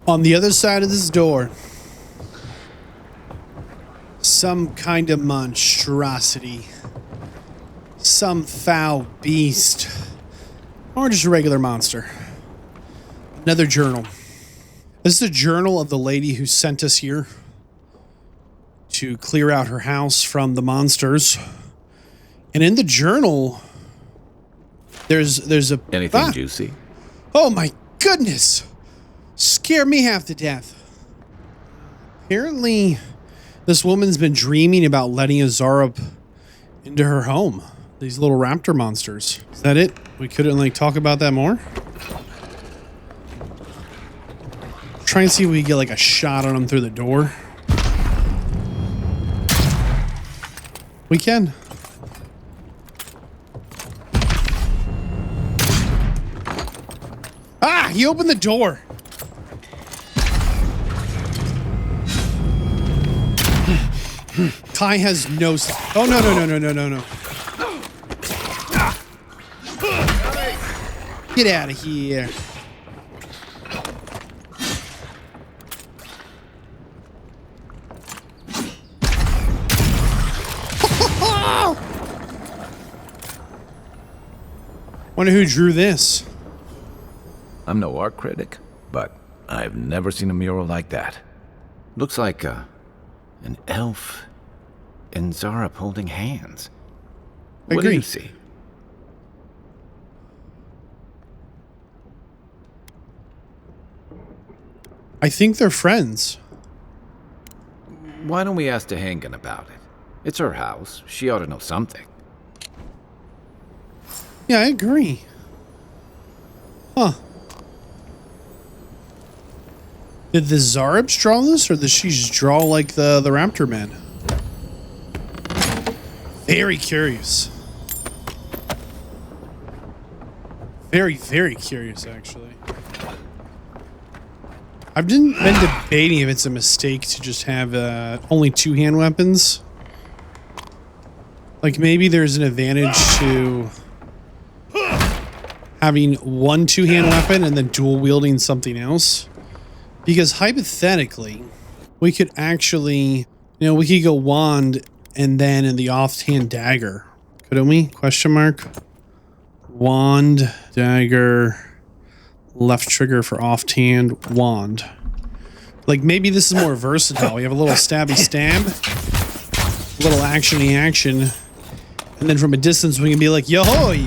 On the other side of this door, some kind of monstrosity. Some foul beast. Or just a regular monster. Another journal. This is a journal of the lady who sent us here to clear out her house from the monsters. And in the journal, there's a... Anything juicy? Oh my goodness! Scare me half to death. Apparently, this woman's been dreaming about letting a Zarab into her home. These little raptor monsters. Is that it? We couldn't like talk about that more? Try and see if we get like a shot on them through the door. We can. Ah, he opened the door. Kai has no... Oh, no. Get out of here. Wonder who drew this. I'm no art critic, but I've never seen a mural like that. Looks like an elf and Zarab holding hands. What do you see? I think they're friends. Why don't we ask Tehangan about it? It's her house. She ought to know something. Yeah, I agree. Huh. Did the Zarabs draw this, or did she just draw like the Raptor Man? Very curious. Very, very curious, actually. I've been debating if it's a mistake to just have only two-hand weapons. Like, maybe there's an advantage to having one two-hand weapon and then dual-wielding something else. Because hypothetically, we could actually, we could go wand and then in the offhand dagger. Couldn't we? Question mark. Wand, dagger, left trigger for offhand, wand. Like maybe this is more versatile. We have a little stabby stab, a little actiony action, and then from a distance we can be like, yo-hoy!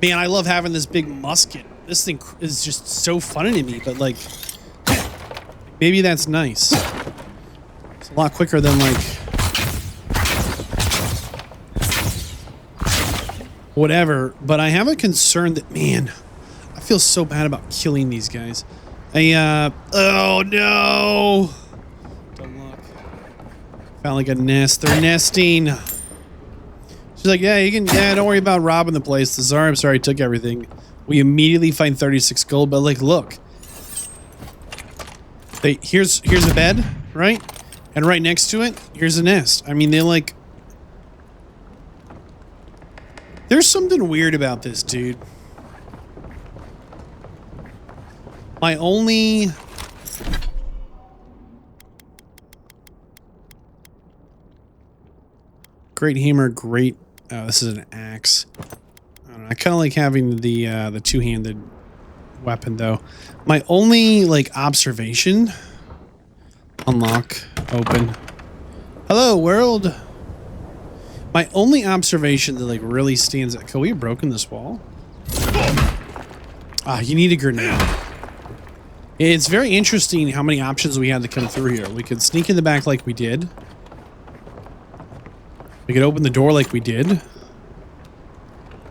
Man, I love having this big musket. This thing is just so funny to me, but like, maybe that's nice. It's a lot quicker than like, whatever. But I have a concern that, man, I feel so bad about killing these guys. Oh no! Don't look. Found like a nest. They're nesting. She's like, yeah, don't worry about robbing the place. The Zarabs already took everything. We immediately find 36 gold, but like, look. Here's a bed, right? And right next to it, here's a nest. I mean, they like... There's something weird about this, dude. My only... Great hammer, great... Oh, this is an axe. I don't know. I kind of like having the two-handed weapon, though. My only, like, observation... Unlock. Open. Hello, world! My only observation that, like, really stands out... Could we have broken this wall? Ah, you need a grenade. It's very interesting how many options we had to come through here. We could sneak in the back like we did. We could open the door like we did.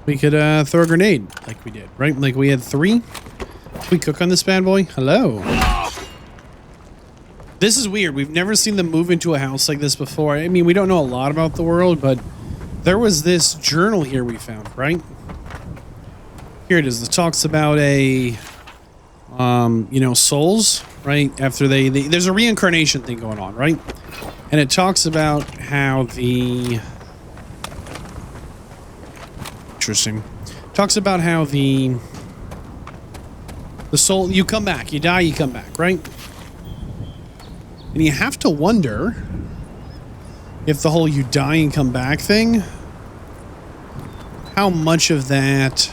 We could throw a grenade like we did, right? Like we had 3. Can we cook on this bad boy? Hello. This is weird. We've never seen them move into a house like this before. I mean, we don't know a lot about the world, but there was this journal here we found, right? Here it is. It talks about a, souls, right? After there's a reincarnation thing going on, right? And it talks about how interesting. Talks about how the The soul, you come back. You die, you come back, right? And you have to wonder if the whole you die and come back thing, how much of that...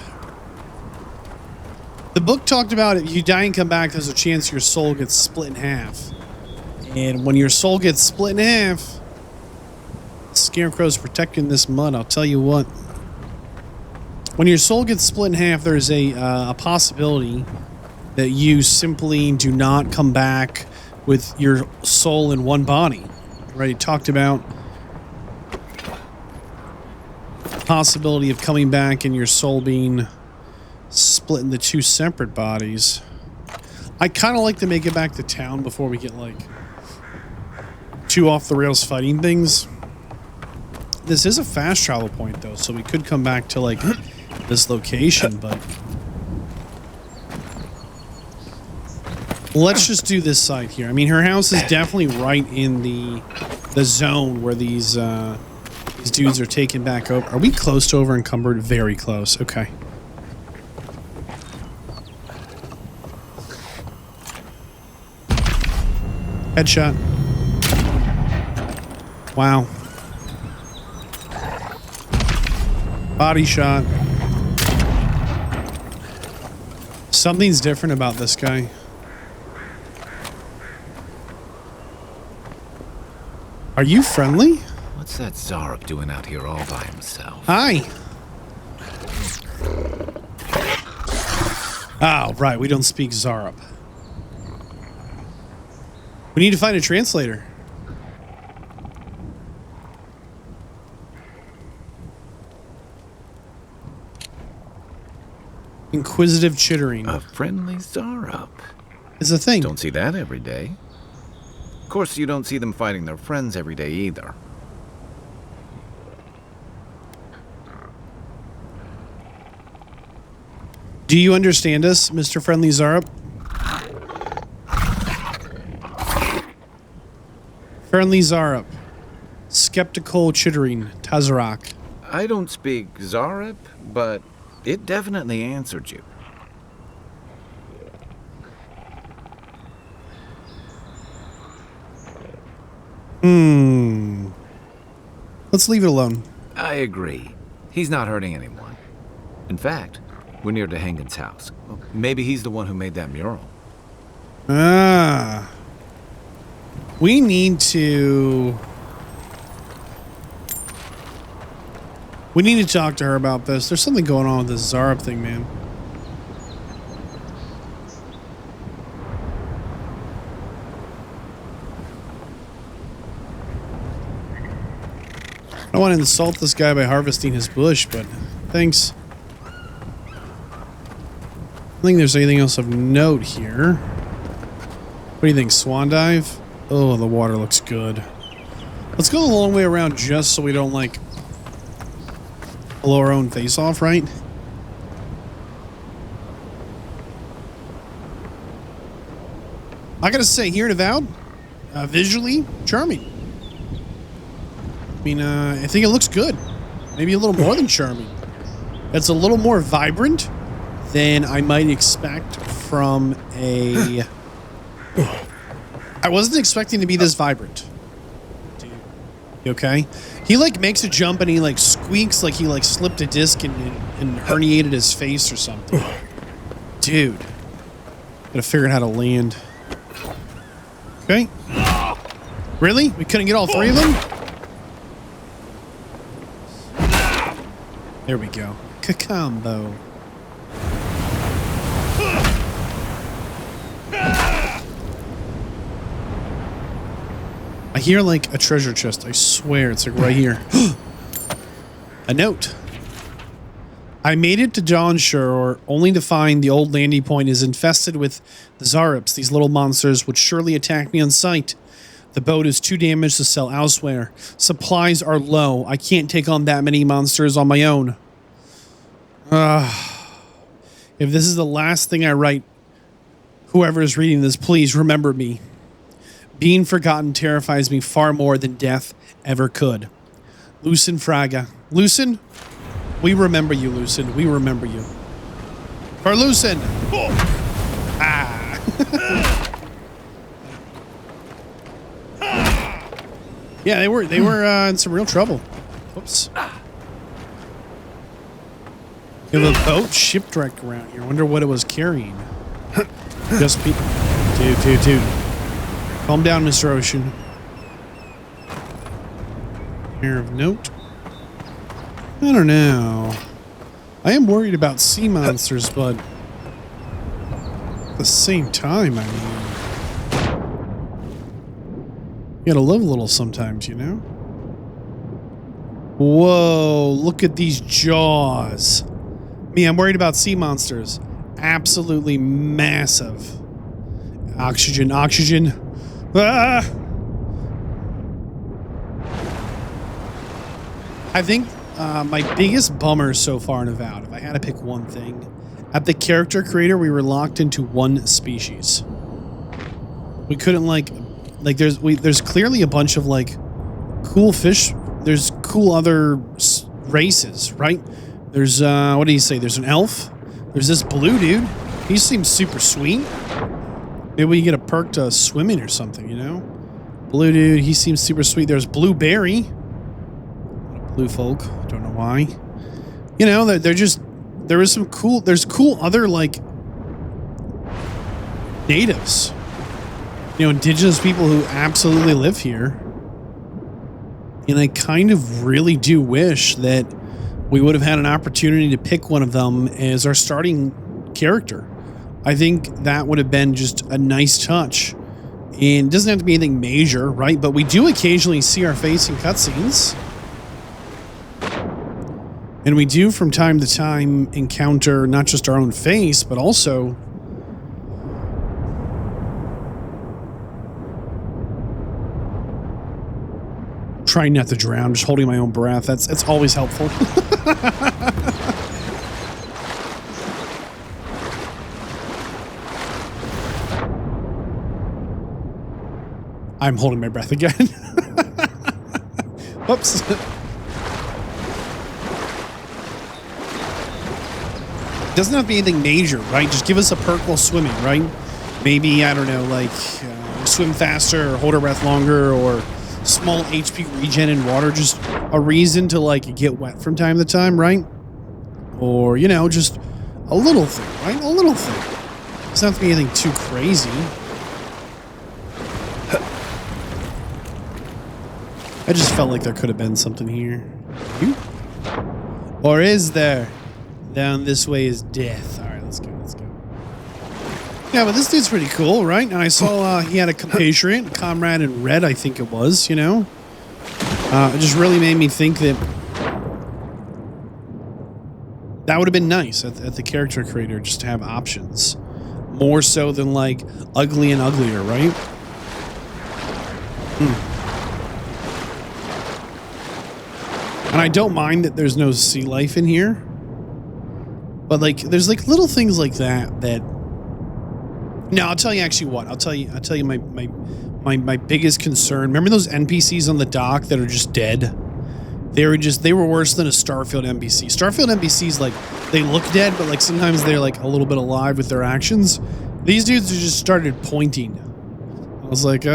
The book talked about if you die and come back, there's a chance your soul gets split in half. And when your soul gets split in half, Scarecrow's protecting this mud, I'll tell you what. When your soul gets split in half, there's a possibility that you simply do not come back with your soul in one body. Right? It talked about the possibility of coming back and your soul being split into two separate bodies. I kind of like to make it back to town before we get like too off the rails fighting things. This is a fast travel point though, so we could come back to like this location, but let's just do this side here. I mean, her house is definitely right in the zone where these dudes are taken back over. Are we close to over encumbered? Very close. Okay. Headshot. Wow. Body shot. Something's different about this guy. Are you friendly? What's that Zarok doing out here all by himself? Hi. Oh, right. We don't speak Zarok. We need to find a translator. Inquisitive chittering. A friendly Zarok. Is a thing. Don't see that every day. Of course, you don't see them fighting their friends every day either. Do you understand us, Mr. Friendly Zarok? Friendly Zarok. Skeptical chittering. Tazarak. I don't speak Zarep, but it definitely answered you. Let's leave it alone. I agree. He's not hurting anyone. In fact, we're near DeHangen's house. Well, maybe he's the one who made that mural. Ah. We need to... We need to talk to her about this. There's something going on with this Zarab thing, man. I don't want to insult this guy by harvesting his bush, but thanks. I don't think there's anything else of note here. What do you think, swan dive? Oh, the water looks good. Let's go the long way around just so we don't, like, blow our own face off, right? I gotta say, here in Avowed, visually charming. I mean, I think it looks good. Maybe a little more than charming. It's a little more vibrant than I might expect from a... I wasn't expecting to be this vibrant. Dude. You okay? He, like, makes a jump and he, like, squeaks like he, like, slipped a disc and herniated his face or something. Dude. Gotta figure out how to land. Okay. Really? We couldn't get all three of them? There we go. Ka-combo. I hear like a treasure chest. I swear it's like right here. A note. I made it to Dawn Shore only to find the old landing point is infested with the Zarips, these little monsters would surely attack me on sight. The boat is too damaged to sell elsewhere. Supplies are low. I can't take on that many monsters on my own. If this is the last thing I write, whoever is reading this, please remember me. Being forgotten terrifies me far more than death ever could. Lucen Fraga. Lucen? We remember you, Lucen. We remember you. For Lucen! Yeah, they were in some real trouble. Whoops. We have a boat shipwrecked around here. I wonder what it was carrying. Just people. Dude. Calm down, Mr. Ocean. Here of note. I don't know. I am worried about sea monsters, but at the same time, I mean, you gotta live a little sometimes, you know? Whoa, look at these jaws. Me, I'm worried about sea monsters. Absolutely massive. Oxygen. Ah! I think my biggest bummer so far in Avowed, if I had to pick one thing, at the character creator, we were locked into one species. We couldn't there's clearly a bunch of like cool fish. There's cool other races, right? There's what do you say? There's an elf. There's this blue dude. He seems super sweet. Maybe we can get a perk to swimming or something, you know? Blue dude, he seems super sweet. There's Blueberry. Blue folk, don't know why. You know, there's cool other like natives. You know, indigenous people who absolutely live here. And I kind of really do wish that we would have had an opportunity to pick one of them as our starting character. I think that would have been just a nice touch. And it doesn't have to be anything major, right? But we do occasionally see our face in cutscenes. And we do from time to time encounter not just our own face, but also trying not to drown, just holding my own breath. That's always helpful. I'm holding my breath again. Whoops. Doesn't have to be anything major, right? Just give us a perk while swimming, right? Maybe, I don't know, like swim faster or hold our breath longer or small HP regen in water. Just a reason to like get wet from time to time, right? Or, you know, just a little thing, right? A little thing. Doesn't have to be anything too crazy. I just felt like there could have been something here. Or is there? Down this way is death. All right, let's go. Yeah, but this dude's pretty cool, right? And I saw he had a compatriot, a comrade in red, I think it was, you know? It just really made me think that that would have been nice at the character creator, just to have options. More so than, like, ugly and uglier, right? And I don't mind that there's no sea life in here. But like, there's like little things like that. No, I'll tell you actually what. I'll tell you my biggest concern. Remember those NPCs on the dock that are just dead? They were worse than a Starfield NPC. Starfield NPCs, like, they look dead, but like sometimes they're like a little bit alive with their actions. These dudes just started pointing. I was like,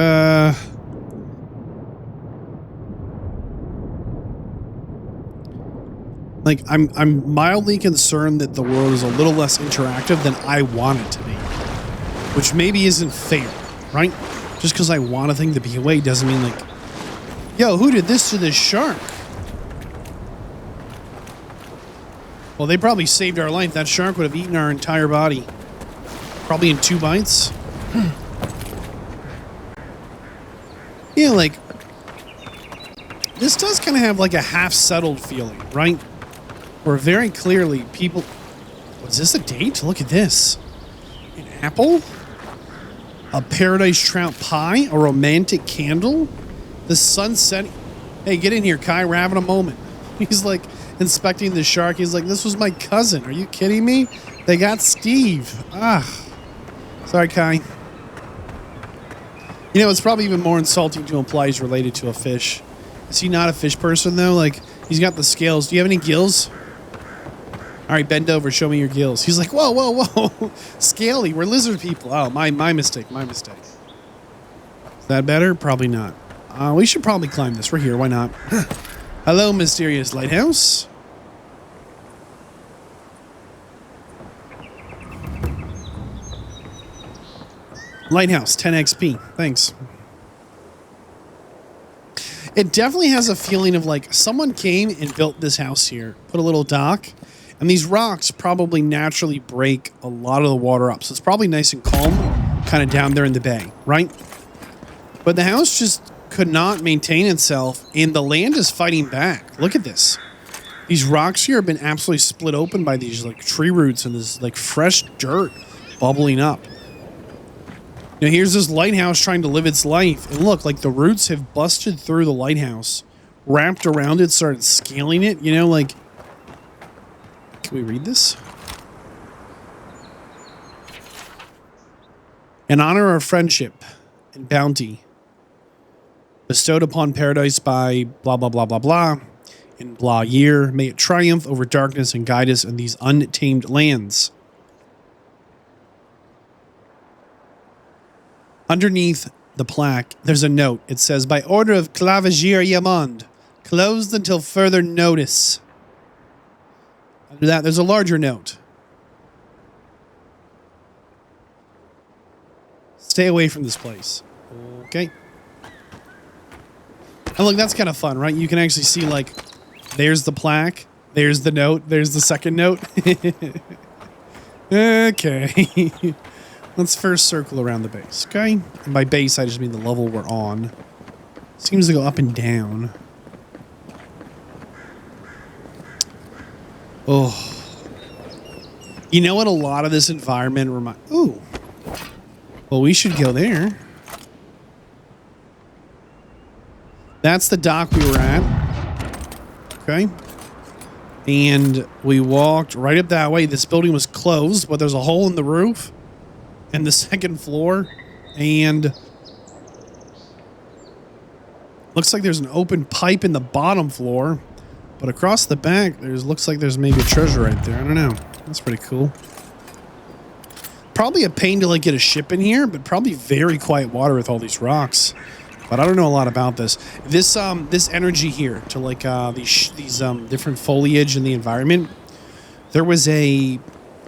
Like, I'm mildly concerned that the world is a little less interactive than I want it to be. Which maybe isn't fair, right? Just because I want a thing to be away doesn't mean like, yo, who did this to this shark? Well, they probably saved our life. That shark would have eaten our entire body. Probably in 2 bites. Yeah, like, this does kind of have like a half-settled feeling, right? Where very clearly people... Was this a date? Look at this. An apple? A paradise trout pie? A romantic candle? The sun setting... Hey, get in here, Kai. We're having a moment. He's like inspecting the shark. He's like, this was my cousin. Are you kidding me? They got Steve. Ah. Sorry, Kai. You know, it's probably even more insulting to imply he's related to a fish. Is he not a fish person, though? Like, he's got the scales. Do you have any gills? All right, bend over. Show me your gills. He's like, whoa, whoa, whoa. Scaly. We're lizard people. Oh, my mistake. My mistake. Is that better? Probably not. We should probably climb this. We're here. Why not? Hello, mysterious lighthouse. Lighthouse, 10 XP. Thanks. It definitely has a feeling of like someone came and built this house here, put a little dock, and these rocks probably naturally break a lot of the water up. So it's probably nice and calm kind of down there in the bay, right? But the house just could not maintain itself, and the land is fighting back. Look at this. These rocks here have been absolutely split open by these like tree roots and this like fresh dirt bubbling up. Now here's this lighthouse trying to live its life. And look, like the roots have busted through the lighthouse, wrapped around it, started scaling it. You know, like, can we read this? In honor of friendship and bounty, bestowed upon paradise by blah, blah, blah, blah, blah, in blah year, may it triumph over darkness and guide us in these untamed lands. Underneath the plaque, there's a note. It says, by order of Claviger Yamond, closed until further notice. Under that, there's a larger note. Stay away from this place. Okay. And look, that's kind of fun, right? You can actually see, like, there's the plaque, there's the note, there's the second note. Okay. Let's first circle around the base, okay? And by base, I just mean the level we're on. Seems to go up and down. Oh. You know what a lot of this environment reminds... Ooh. Well, we should go there. That's the dock we were at. Okay. And we walked right up that way. This building was closed, but there's a hole in the roof. And the second floor, and looks like there's an open pipe in the bottom floor, but across the back, looks like there's maybe a treasure right there. I don't know. That's pretty cool. Probably a pain to like get a ship in here, but probably very quiet water with all these rocks. But I don't know a lot about this. This energy here to like these different foliage in the environment. There was a...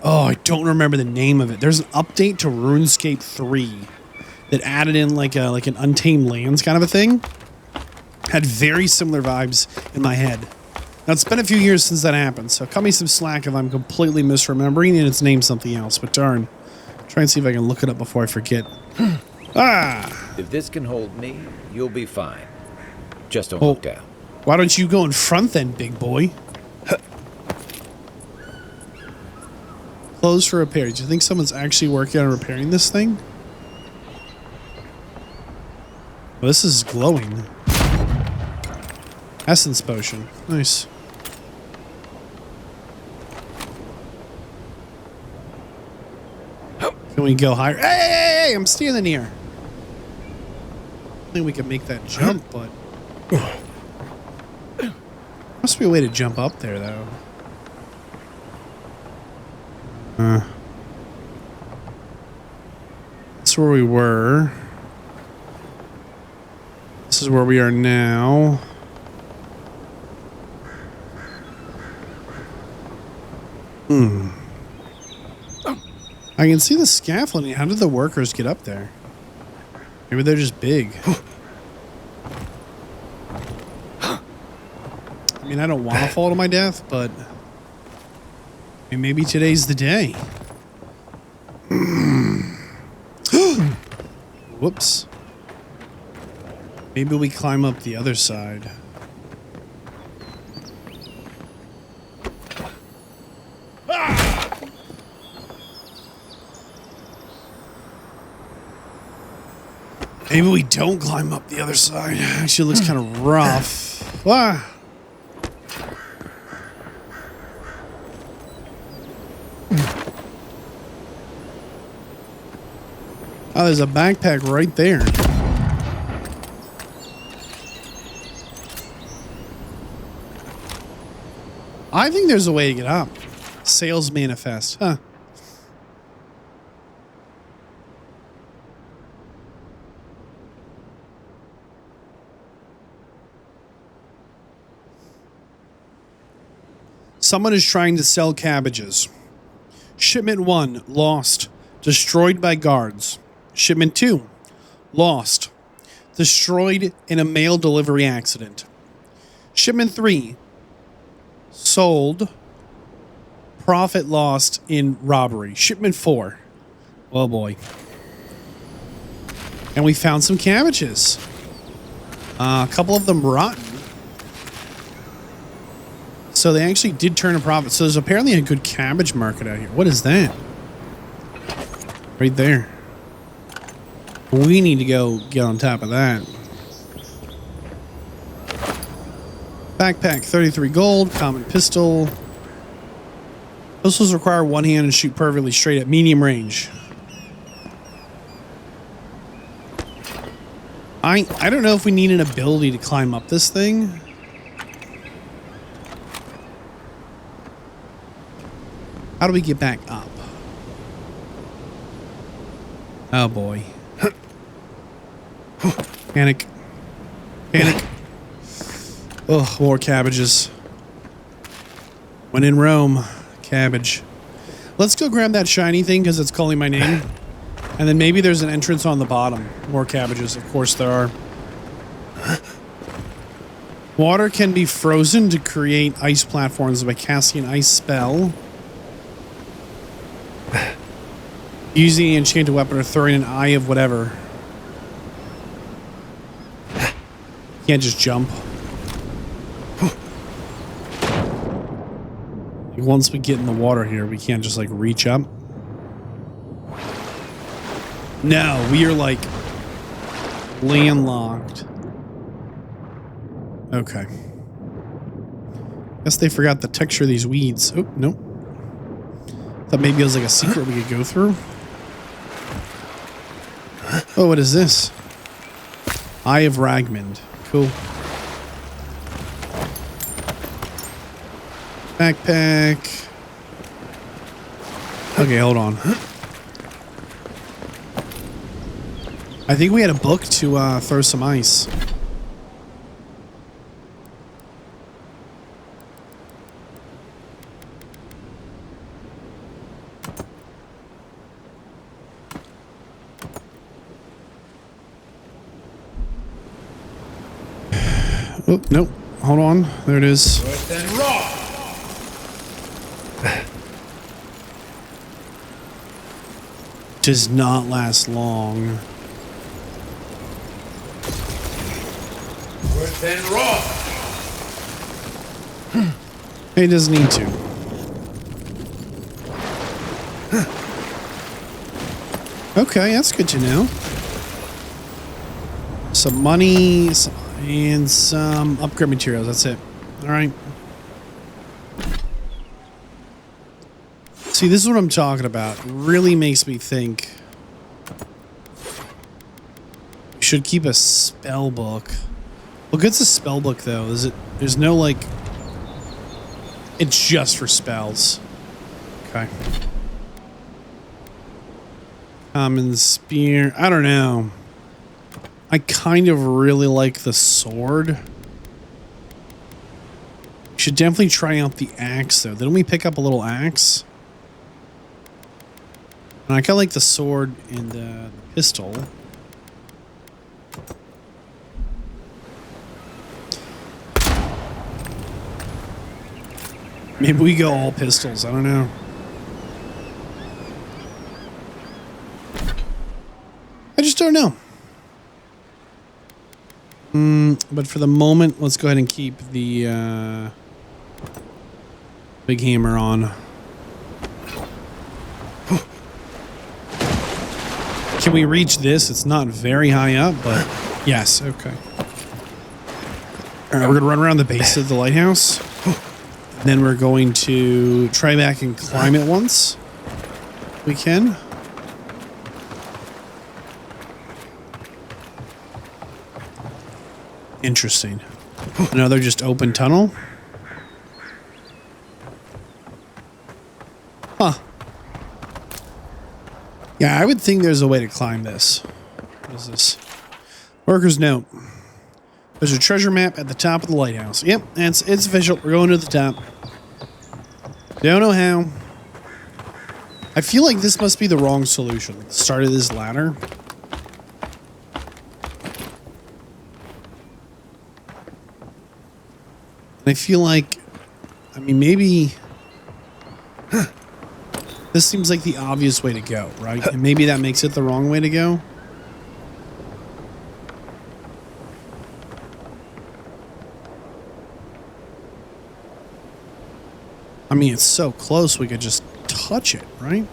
Oh, I don't remember the name of it. There's an update to RuneScape 3 that added in like an Untamed Lands kind of a thing. Had very similar vibes in my head. Now, it's been a few years since that happened, so cut me some slack if I'm completely misremembering and it's named something else, but darn. Try and see if I can look it up before I forget. If this can hold me, you'll be fine. Just don't look down. Why don't you go in front then, big boy? Closed for repair. Do you think someone's actually working on repairing this thing? Well, this is glowing. Essence potion. Nice. Can we go higher? Hey, I'm standing here. I think we can make that jump, but... Must be a way to jump up there, though. That's where we were. This is where we are now. I can see the scaffolding. How did the workers get up there? Maybe they're just big. I mean, I don't want to fall to my death, but I mean, maybe today's the day. Whoops. Maybe we climb up the other side. Maybe we don't climb up the other side. Actually, it looks kind of rough. Ah. Oh, there's a backpack right there. I think there's a way to get up. Sales manifest. Huh. Someone is trying to sell cabbages. Shipment 1, lost. Destroyed by guards. Shipment 2, lost. Destroyed in a mail delivery accident. Shipment 3, sold. Profit lost in robbery. Shipment 4. Oh boy. And we found some cabbages. A couple of them rotten. So they actually did turn a profit. So there's apparently a good cabbage market out here. What is that? Right there. We need to go get on top of that. Backpack, 33 gold, common pistol. Pistols require one hand and shoot perfectly straight at medium range. I don't know if we need an ability to climb up this thing. How do we get back up? Oh boy. Panic. Panic. Oh, more cabbages. When in Rome, cabbage. Let's go grab that shiny thing because it's calling my name. And then maybe there's an entrance on the bottom. More cabbages, of course there are. Water can be frozen to create ice platforms by casting an ice spell. Using an enchanted weapon or throwing an eye of whatever. Can't just jump. Once we get in the water here, we can't just like reach up. No, we are like landlocked. Okay. Guess they forgot the texture of these weeds. Oh, nope. Thought maybe it was like a secret we could go through. Oh, what is this? Eye of Ragmund. Cool. Backpack. Okay, hold on. I think we had a book to throw some ice. Oh, nope. Hold on. There it is. Worse than raw. Does not last long. Worse than raw. It doesn't need to. Okay, that's good to know. Some money and some upgrade materials. That's it. All right. See, this is what I'm talking about. It really makes me think we should keep a spell book. Well, good's a spell book though? Is it? There's no like. It's just for spells. Okay. Common spear. I don't know. I kind of really like the sword. We should definitely try out the axe though. Didn't we pick up a little axe? And I kind of like the sword and the pistol. Maybe we go all pistols. I don't know. I just don't know. But for the moment, let's go ahead and keep the big hammer on. Can we reach this? It's not very high up, but yes, okay. All right, we're gonna run around the base of the lighthouse. Then we're going to try back and climb it once. We can. Interesting. Another just open tunnel. Yeah, I would think there's a way to climb this. What is this? Worker's note. There's a treasure map at the top of the lighthouse. Yep, it's official. We're going to the top. Don't know how. I feel like this must be the wrong solution. The start of this ladder. I feel like, I mean, maybe this seems like the obvious way to go, right? And maybe that makes it the wrong way to go. I mean, it's so close we could just touch it, right?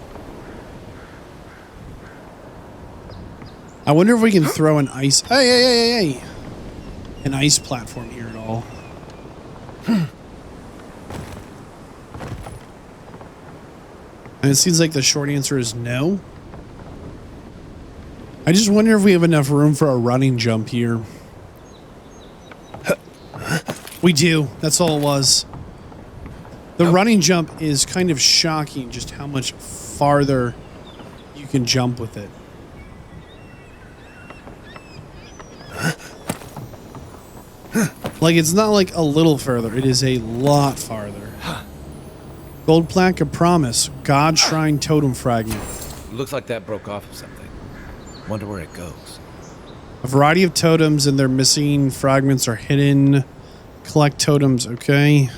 I wonder if we can throw an ice... Hey! An ice platform here at all. And it seems like the short answer is no. I just wonder if we have enough room for a running jump here. We do. That's all it was. The running jump is kind of shocking just how much farther you can jump with it. Like, it's not like a little further. It is a lot farther. Gold plaque of promise. God shrine totem fragment. Looks like that broke off of something. Wonder where it goes. A variety of totems and their missing fragments are hidden. Collect totems. Okay.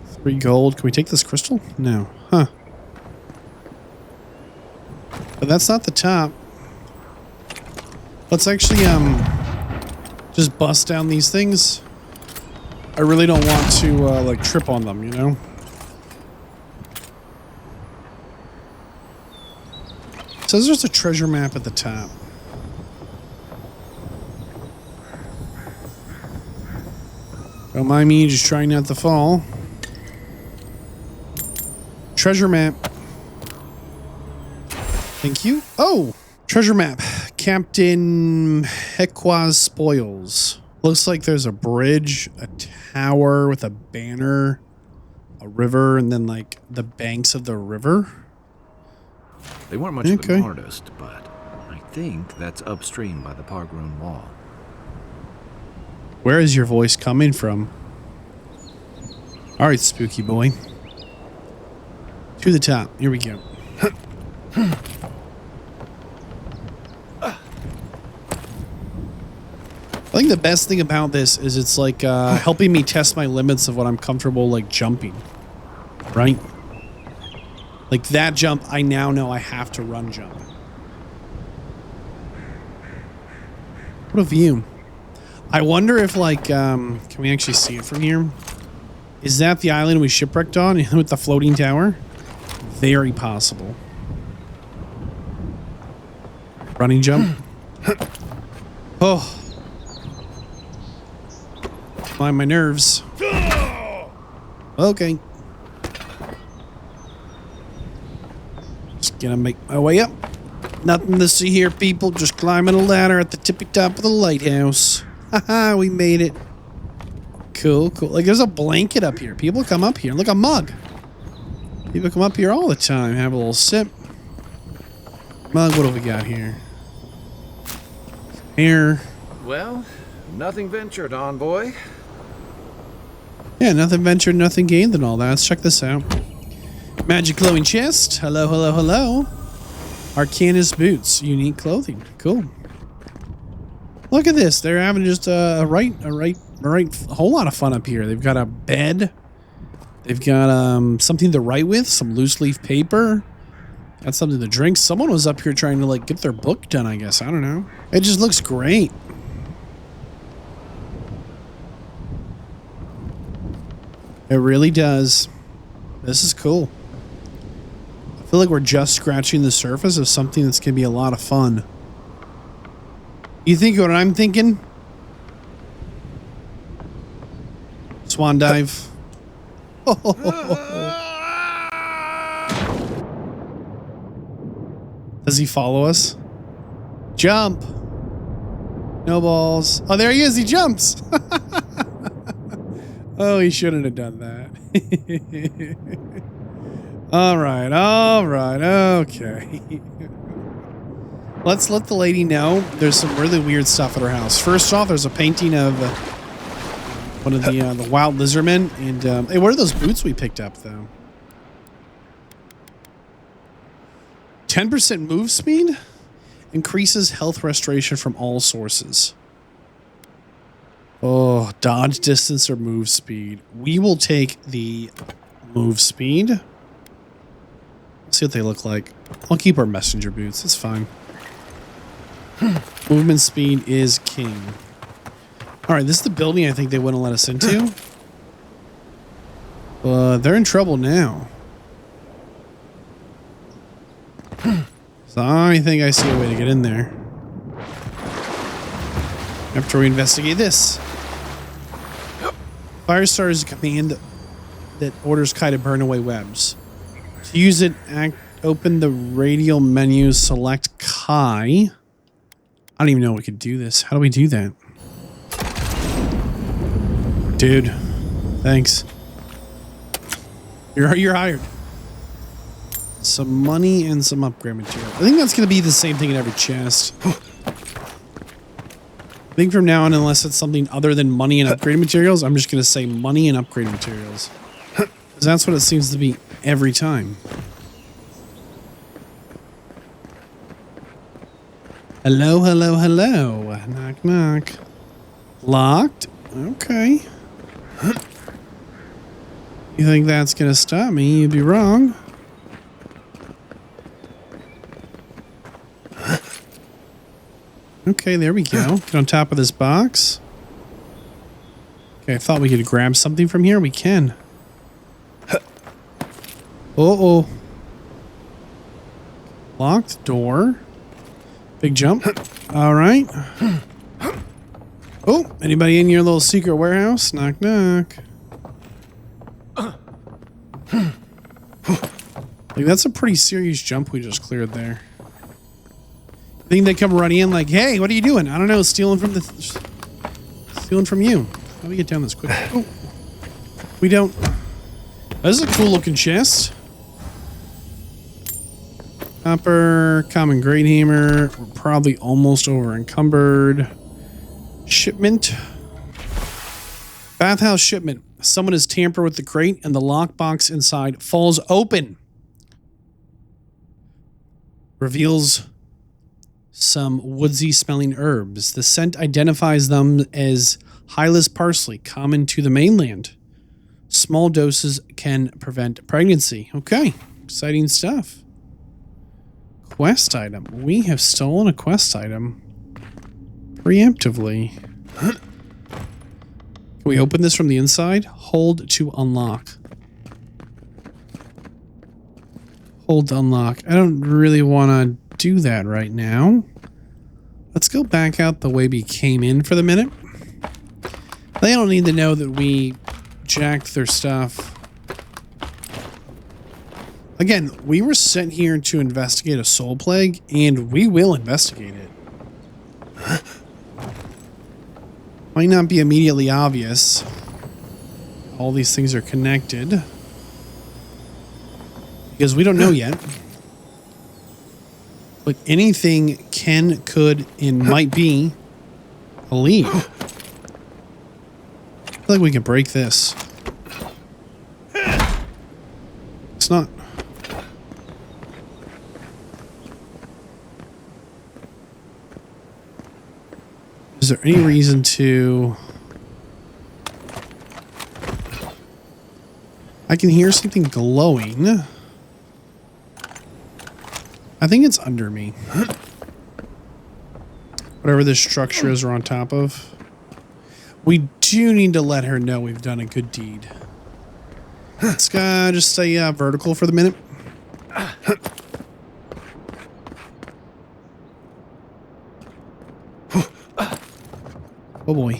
3 gold. Can we take this crystal? No. Huh. But that's not the top. Let's actually, just bust down these things. I really don't want to, like, trip on them, you know? It says there's a treasure map at the top. Don't mind me, just trying not to fall. Treasure map. Thank you. Oh! Treasure map. Captain Hequa's spoils. Looks like there's a bridge, a tower with a banner, a river, and then, like, the banks of the river. They weren't much of an artist, but I think that's upstream by the Pargroon Wall. Where is your voice coming from? Alright, spooky boy. To the top. Here we go. I think the best thing about this is it's like helping me test my limits of what I'm comfortable like jumping. Right? Like that jump, I now know I have to run jump. What a view. I wonder if like, can we actually see it from here? Is that the island we shipwrecked on with the floating tower? Very possible. Running jump. Oh. Mind my nerves. Okay. Just gonna make my way up. Nothing to see here, people. Just climbing a ladder at the tippy top of the lighthouse. Haha, we made it. Cool, cool. Like, there's a blanket up here. People come up here. Look, a mug. People come up here all the time. Have a little sip. Mug, what have we got here? Here. Well, nothing ventured, envoy. Yeah, nothing ventured, nothing gained and all that. Let's check this out. Magic glowing chest. Hello, hello, hello. Arcanist boots. Unique clothing. Cool. Look at this. They're having just a whole lot of fun up here. They've got a bed. They've got something to write with. Some loose leaf paper. Got something to drink. Someone was up here trying to like get their book done, I guess. I don't know. It just looks great. It really does. This is cool. I feel like we're just scratching the surface of something that's going to be a lot of fun. You think what I'm thinking? Swan dive. Does he follow us? Jump. No balls. Oh, there he is. He jumps. Oh, he shouldn't have done that. All right, okay. Let's let the lady know there's some really weird stuff at her house. First off, there's a painting of one of the wild lizardmen. And hey, what are those boots we picked up, though? 10% move speed increases health restoration from all sources. Oh, dodge distance or move speed. We will take the move speed. Let's see what they look like. I'll keep our messenger boots. It's fine. Movement speed is king. All right, this is the building I think they wouldn't let us into. They're in trouble now. So I think I see a way to get in there. After we investigate this. Firestar is a command that orders Kai to burn away webs. To use it, open the radial menu, select Kai. I don't even know we could do this. How do we do that? Dude, thanks. You're hired. Some money and some upgrade material. I think that's going to be the same thing in every chest. I think from now on, unless it's something other than money and upgrade materials, I'm just going to say money and upgrade materials. Because that's what it seems to be every time. Hello, hello, hello. Knock, knock. Locked? Okay. You think that's going to stop me? You'd be wrong. Okay, there we go. Get on top of this box. Okay, I thought we could grab something from here. We can. Uh-oh. Locked door. Big jump. All right. Oh, anybody in your little secret warehouse? Knock, knock. Like, that's a pretty serious jump we just cleared there. I think they come running in like, hey, what are you doing? I don't know, stealing from you. How do we get down this quick? Oh, we don't. This is a cool looking chest. Copper, common great hammer. We're probably almost over encumbered. Shipment. Bathhouse shipment. Someone has tampered with the crate and the lockbox inside falls open. Reveals some woodsy smelling herbs. The scent identifies them as Hylas parsley, common to the mainland. Small doses can prevent pregnancy. Okay, exciting stuff. Quest item. We have stolen a quest item preemptively. Can we open this from the inside? Hold to unlock. Hold to unlock. I don't really want to do that right now. Let's go back out the way we came in for the minute. They don't need to know that we jacked their stuff. Again, we were sent here to investigate a soul plague, and we will investigate it. Might not be immediately obvious. All these things are connected. Because we don't know yet. But anything can, could, and might be a lead. I feel like we can break this. It's not. Is there any reason to... I can hear something glowing. I think it's under me. Whatever this structure is we're on top of. We do need to let her know we've done a good deed. Let's just stay vertical for the minute. Oh boy.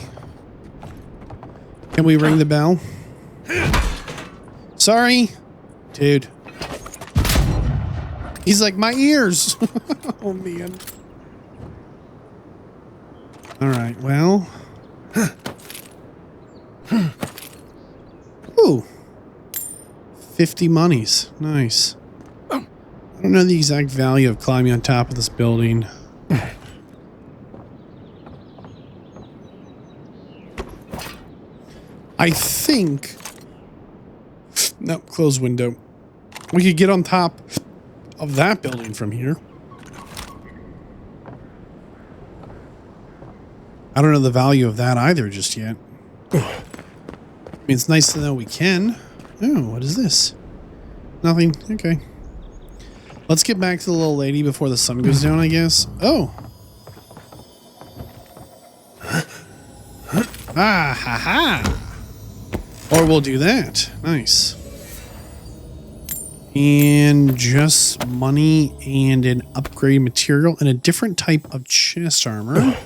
Can we ring the bell? Sorry. Dude. He's like, my ears. Oh man. Alright, well. Ooh. 50 monies. Nice. I don't know the exact value of climbing on top of this building. I think... No, close window. We could get on top of that building from here. I don't know the value of that either just yet. I mean, it's nice to know we can. Oh, what is this? Nothing. Okay. Let's get back to the little lady before the sun goes down, I guess. Oh. Ah, ha, ha. Or we'll do that. Nice. And just money and an upgrade material and a different type of chest armor.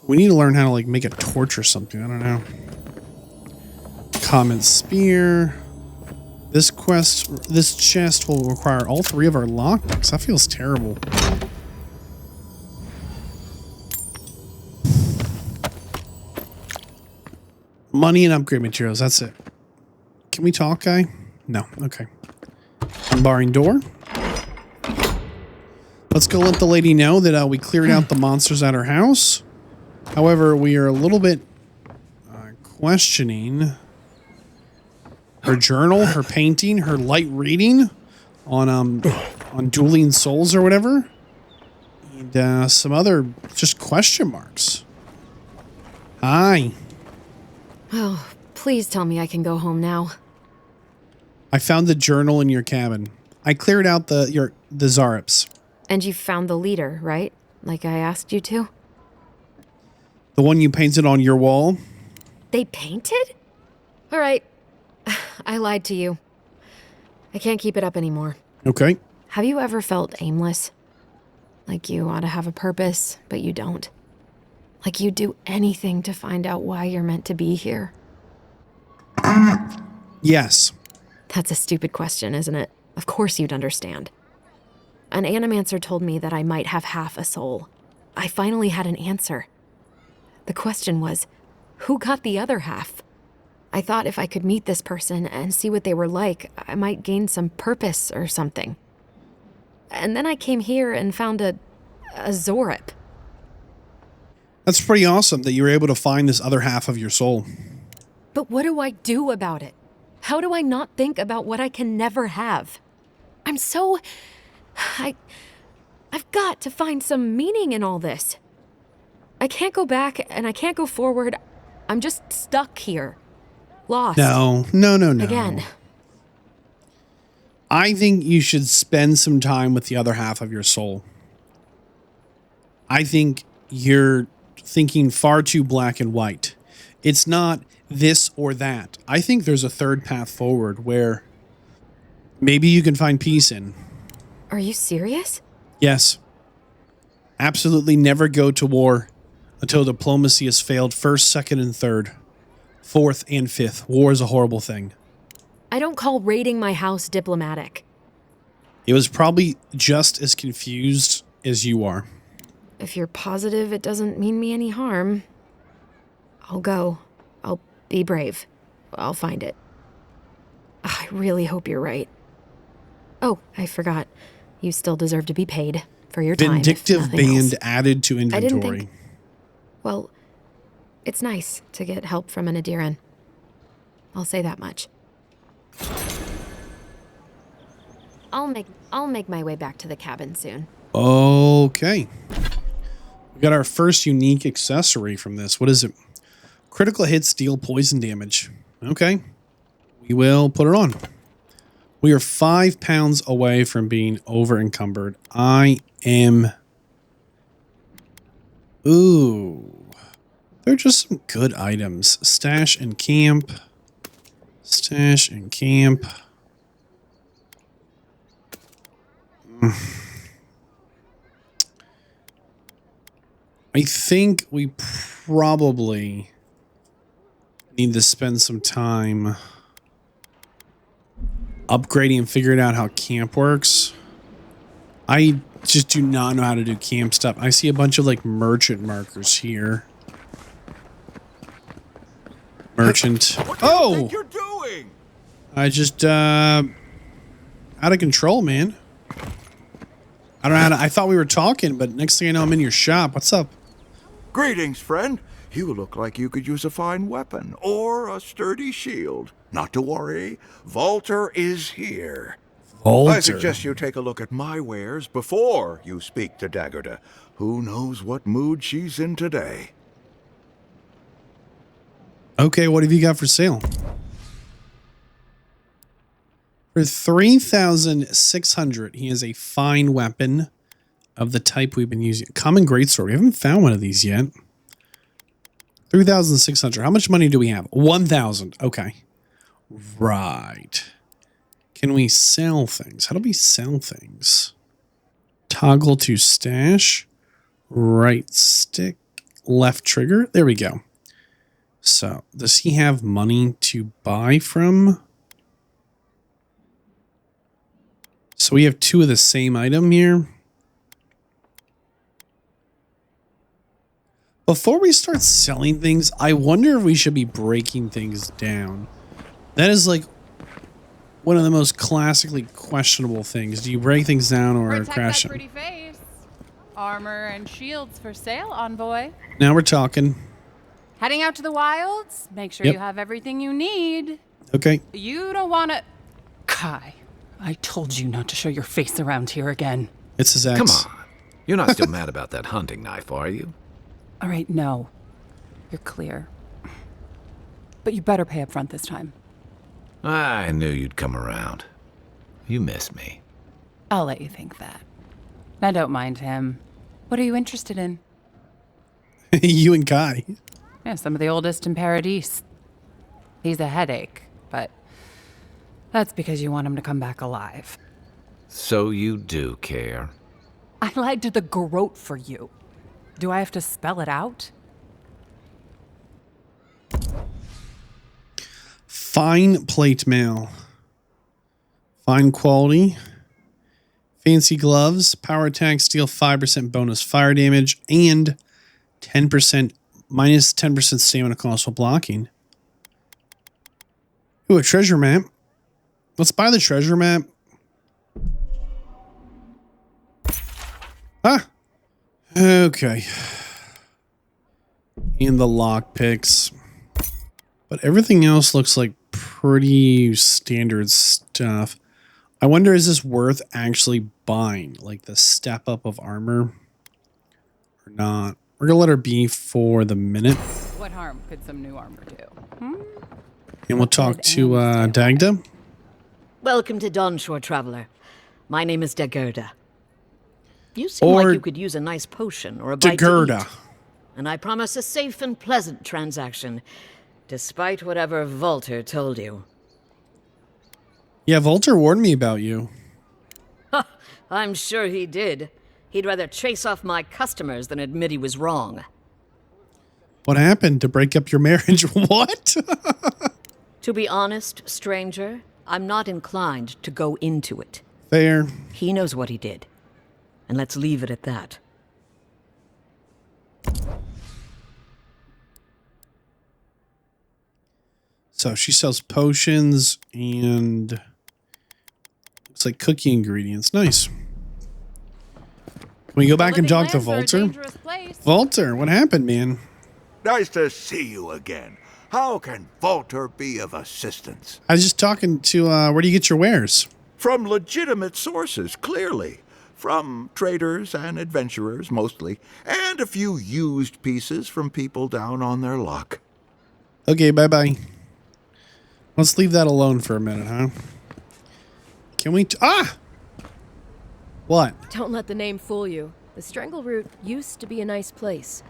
We need to learn how to, like, make a torch or something. I don't know. Common spear. This chest will require all 3 of our lockpicks. That feels terrible. Money and upgrade materials. That's it. Can we talk, guy? No. Okay. Unbarring door. Let's go let the lady know that we cleared out the monsters at her house. However, we are a little bit questioning her journal, her painting, her light reading on Dueling Souls or whatever, and some other just question marks. Hi. Oh, please tell me I can go home now. I found the journal in your cabin. I cleared out the Zaryps. And you found the leader, right? Like I asked you to? The one you painted on your wall? They painted? All right. I lied to you. I can't keep it up anymore. Okay. Have you ever felt aimless? Like you ought to have a purpose, but you don't? Like you'd do anything to find out why you're meant to be here? Yes. That's a stupid question, isn't it? Of course you'd understand. An animancer told me that I might have half a soul. I finally had an answer. The question was, who got the other half? I thought if I could meet this person and see what they were like, I might gain some purpose or something. And then I came here and found a Zoryp. That's pretty awesome that you were able to find this other half of your soul. But what do I do about it? How do I not think about what I can never have? I'm so... I've got to find some meaning in all this. I can't go back and I can't go forward. I'm just stuck here. Lost. No. Again. I think you should spend some time with the other half of your soul. I think you're thinking far too black and white. It's not this or that. I think there's a third path forward where maybe you can find peace in. Are you serious? Yes. Absolutely never go to war until diplomacy has failed first, second, and third. Fourth and fifth. War is a horrible thing. I don't call raiding my house diplomatic. It was probably just as confused as you are. If you're positive it doesn't mean me any harm, I'll go. I'll be brave. I'll find it. I really hope you're right. Oh, I forgot. You still deserve to be paid for your time. Vindictive band added to inventory. I didn't think... Well, it's nice to get help from an Adiran. I'll say that much. I'll make my way back to the cabin soon. Okay. We got our first unique accessory from this. What is it? Critical hits deal poison damage. Okay. We will put it on. We are 5 pounds away from being over encumbered. I am... Ooh. They're just some good items. Stash and camp. Stash and camp. I think we probably need to spend some time upgrading and figuring out how camp works. I just do not know how to do camp stuff. I see a bunch of like merchant markers here. Merchant. What do you think you're doing? I just out of control, man. I don't know how to, I thought we were talking, but next thing I know, I'm in your shop. What's up? Greetings, friend. You look like you could use a fine weapon or a sturdy shield. Not to worry, Volter is here. Volter. I suggest you take a look at my wares before you speak to Daggerda. Who knows what mood she's in today? Okay, what have you got for sale? For 3,600, he has a fine weapon of the type we've been using. Common greatsword. We haven't found one of these yet. 3,600. How much money do we have? 1,000. Okay. Right. Can we sell things? How do we sell things? Toggle to stash. Right stick. Left trigger. There we go. So, does he have money to buy from? So we have two of the same item here. Before we start selling things, I wonder if we should be breaking things down. That is like one of the most classically questionable things. Do you break things down or crash them? Pretty face. Armor and shields for sale, envoy. Now we're talking. Heading out to the wilds? Make sure you have everything you need. Okay. You don't want to... Kai, I told you not to show your face around here again. It's his ex. Come on. You're not still mad about that hunting knife, are you? All right, no. You're clear. But you better pay up front this time. I knew you'd come around. You miss me. I'll let you think that. Now don't mind him. What are you interested in? You and Kai. Yeah, some of the oldest in Paradise. He's a headache, but that's because you want him to come back alive. So you do care. I lied to the garrote for you. Do I have to spell it out? Fine plate mail. Fine quality. Fancy gloves. Power attack. Steal 5% bonus fire damage. And 10% minus 10% stamina cost while blocking. Ooh, a treasure map. Let's buy the treasure map. Ah. Okay. And the lockpicks. But everything else looks like pretty standard stuff. I wonder, is this worth actually buying? Like the step up of armor? Or not? We're going to let her be for the minute. What harm could some new armor do? And we'll talk to Dagda. Welcome to Dawnshore, Traveler. My name is Daggerda. You seem Or like you could use a nice potion or a bite to Daggerda. eat. And I promise a safe and pleasant transaction, despite whatever Volter told you. Yeah, Volter warned me about you. I'm sure he did. He'd rather chase off my customers than admit he was wrong. What happened to break up your marriage? What? To be honest, stranger, I'm not inclined to go into it. Fair. He knows what he did. And let's leave it at that. So she sells potions and looks like cookie ingredients. Nice. Can we go back and talk to Volter? Volter, what happened, man? Nice to see you again. How can Volter be of assistance? I was just talking to, where do you get your wares? From legitimate sources, clearly. From traders and adventurers, mostly. And a few used pieces from people down on their luck. Okay, bye-bye. Let's leave that alone for a minute, huh? Can we... What? Don't let the name fool you. The Strangle Root used to be a nice place.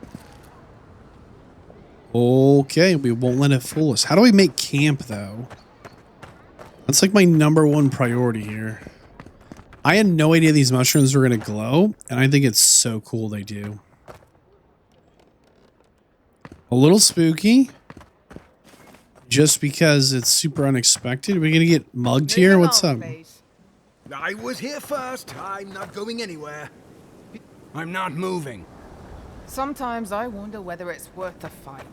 Okay, we won't let it fool us. How do we make camp, though? That's like my #1 priority here. I had no idea these mushrooms were going to glow, and I think it's so cool they do. A little spooky. Just because it's super unexpected. Are we going to get mugged here? What's up? I was here first. I'm not going anywhere. I'm not moving. Sometimes I wonder whether it's worth the fight.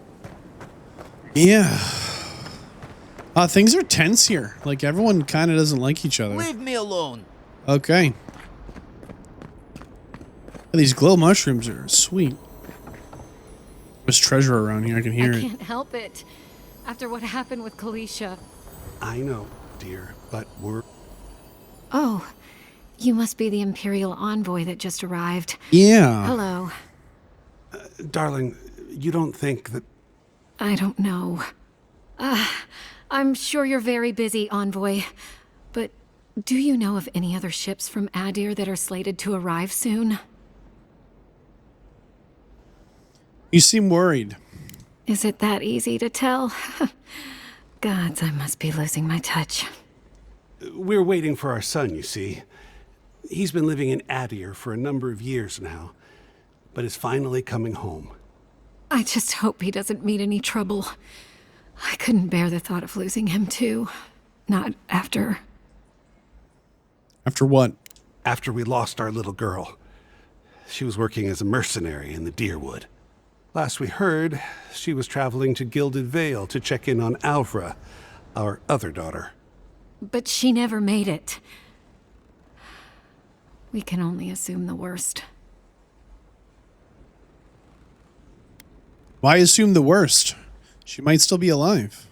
Yeah. Things are tense here. Like, everyone kind of doesn't like each other. Leave me alone. Okay. These glow mushrooms are sweet. There's treasure around here. I can hear I it. can't help it. After what happened with Kalisha. I know, dear, but we're... Oh, you must be the Imperial envoy that just arrived. Yeah. Hello. Darling, you don't think that... I don't know. I'm sure you're very busy, envoy. But do you know of any other ships from Adir that are slated to arrive soon? You seem worried. Is it that easy to tell? Gods, I must be losing my touch. We're waiting for our son, you see. He's been living in Adir for a number of years now, but is finally coming home. I just hope he doesn't meet any trouble. I couldn't bear the thought of losing him, too. Not after... After what? After we lost our little girl. She was working as a mercenary in the Deerwood. Last we heard, she was traveling to Gilded Vale to check in on Alvra, our other daughter. But she never made it. We can only assume the worst. Why assume the worst? She might still be alive.